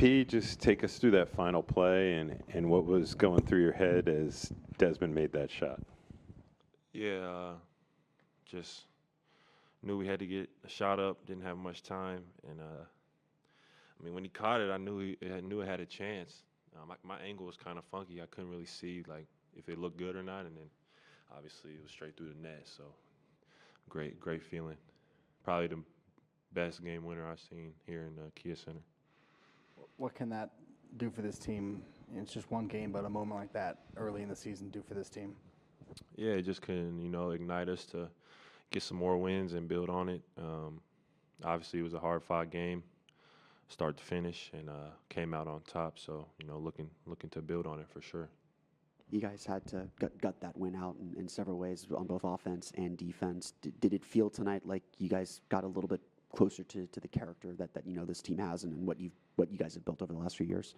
P, just take us through that final play and what was going through your head as Desmond made that shot. Yeah, just knew we had to get a shot up. Didn't have much time, and I mean, when he caught it, I knew it had a chance. My angle was kind of funky. I couldn't really see like if it looked good or not, and then obviously it was straight through the net. So great feeling. Probably the best game winner I've seen here in the Kia Center. What can that do for this team? It's just one game, but a moment like that early in the season do for this team? Yeah, it just can, ignite us to get some more wins and build on it. Obviously, it was a hard-fought game, start to finish, and came out on top. So, looking to build on it for sure. You guys had to gut that win out in several ways on both offense and defense. Did it feel tonight like you guys got a little bit closer to the character that this team has and what you guys have built over the last few years?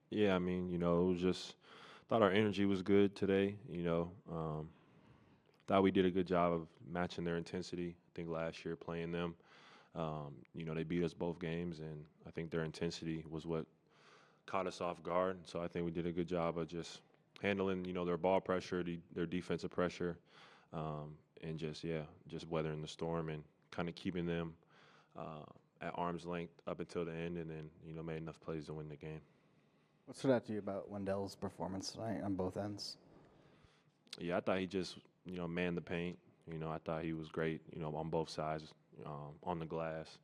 Yeah, I mean, it was just thought our energy was good today. Thought we did a good job of matching their intensity. I think last year playing them, they beat us both games, and I think their intensity was what caught us off guard. So I think we did a good job of just handling, their ball pressure, their defensive pressure, and just weathering the storm and kind of keeping them at arm's length up until the end, and then, made enough plays to win the game. What stood out to you about Wendell's performance tonight on both ends? Yeah, I thought he just, manned the paint. I thought he was great, on both sides, on the glass,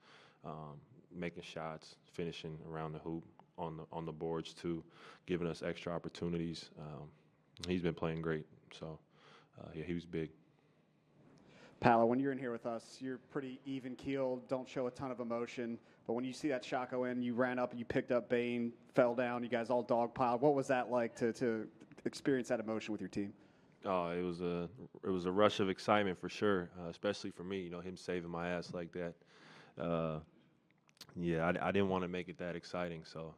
making shots, finishing around the hoop, on the boards too, giving us extra opportunities. He's been playing great. So, yeah, he was big. Paolo, when you're in here with us, you're pretty even-keeled, don't show a ton of emotion. But when you see that shot go in, you ran up, you picked up Bain, fell down, you guys all dogpiled. What was that like to experience that emotion with your team? Oh, it was a rush of excitement for sure, especially for me. Him saving my ass like that. Yeah, I didn't want to make it that exciting, so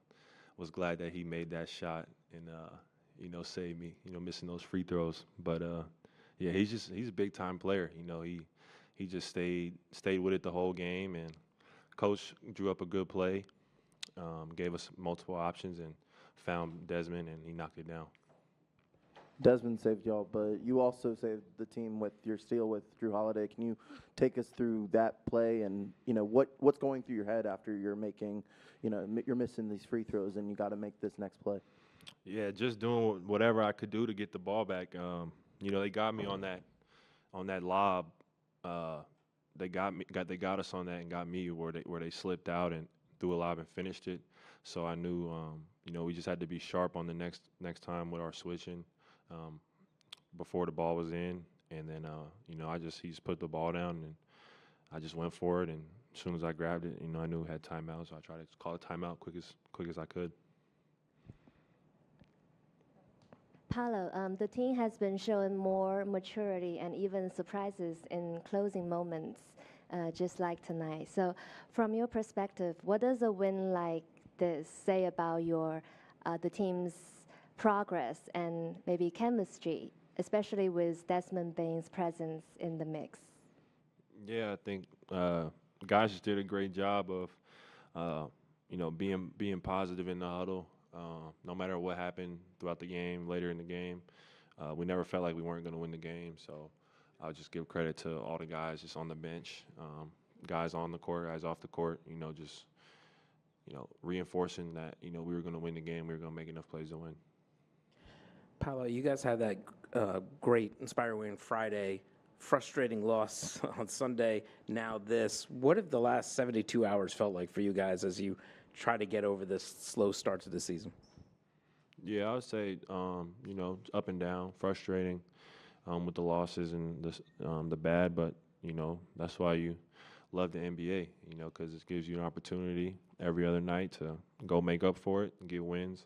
was glad that he made that shot and saved me. Missing those free throws, but. Yeah, he's a big time player. He just stayed with it the whole game, and coach drew up a good play, gave us multiple options, and found Desmond, and he knocked it down. Desmond saved y'all, but you also saved the team with your steal with Drew Holiday. Can you take us through that play and what's going through your head after you're making, you're missing these free throws and you got to make this next play? Yeah, just doing whatever I could do to get the ball back. They got me on that lob. They got us on that and got me where they slipped out and threw a lob and finished it. So I knew, we just had to be sharp on the next time with our switching before the ball was in. And then, he just put the ball down and I just went for it. And as soon as I grabbed it, I knew we had timeout, so I tried to call a timeout quick as I could. Paolo, the team has been showing more maturity and even surprises in closing moments, just like tonight. So from your perspective, what does a win like this say about the team's progress and maybe chemistry, especially with Desmond Bain's presence in the mix? Yeah, I think guys just did a great job of, being positive in the huddle. No matter what happened throughout the game, later in the game, we never felt like we weren't going to win the game. So I'll just give credit to all the guys just on the bench, guys on the court, guys off the court, just reinforcing that, we were going to win the game. We were going to make enough plays to win. Paolo, you guys had that great, inspiring win Friday, frustrating loss on Sunday, now this. What have the last 72 hours felt like for you guys as you try to get over this slow start to the season? Yeah, I would say, up and down, frustrating with the losses and the bad, but, that's why you love the NBA, because it gives you an opportunity every other night to go make up for it and get wins.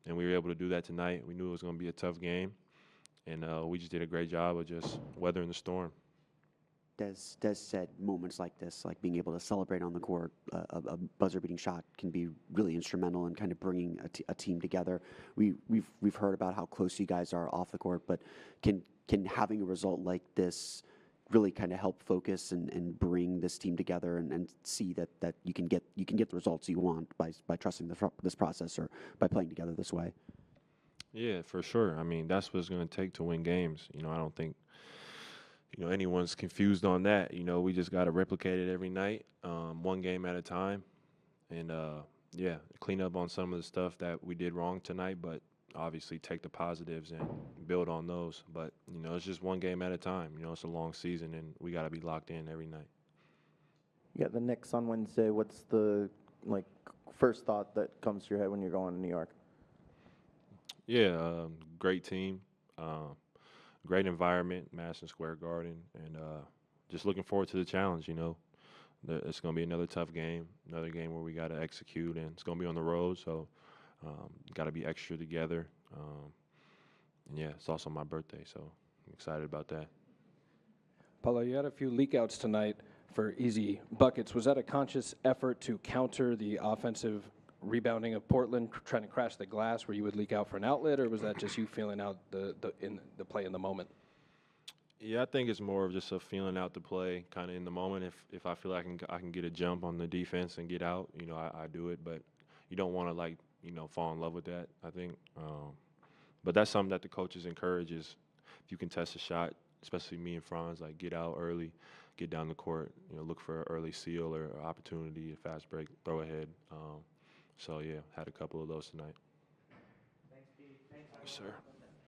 And we were able to do that tonight. We knew it was going to be a tough game, and we just did a great job of just weathering the storm. Des said moments like this, like being able to celebrate on the court, a buzzer-beating shot can be really instrumental in kind of bringing a team together. We've heard about how close you guys are off the court, but can having a result like this really kind of help focus and bring this team together and see that you can get the results you want by trusting this process or by playing together this way? Yeah, for sure. I mean, that's what it's going to take to win games. I don't think anyone's confused on that. We just got to replicate it every night, one game at a time, and yeah, clean up on some of the stuff that we did wrong tonight, but obviously take the positives and build on those. But it's just one game at a time. It's a long season, and we got to be locked in every night. You got the Knicks on Wednesday. What's the first thought that comes to your head when you're going to New York? Yeah, great team, great environment, Madison Square Garden, and just looking forward to the challenge. It's going to be another tough game, another game where we got to execute, and it's going to be on the road, so got to be extra together. And yeah, it's also my birthday, so I'm excited about that. Paolo, you had a few leakouts tonight for easy buckets. Was that a conscious effort to counter the offensive rebounding of Portland, trying to crash the glass where you would leak out for an outlet, or was that just you feeling out the play in the moment? Yeah, I think it's more of just a feeling out the play kind of in the moment. If I feel like I can get a jump on the defense and get out, I do it. But you don't want to fall in love with that, I think. But that's something that the coaches encourage is if you can test a shot, especially me and Franz, get out early, get down the court, look for an early seal or opportunity, a fast break, throw ahead. So, yeah, had a couple of those tonight. Thanks, Pete. Thanks, sir.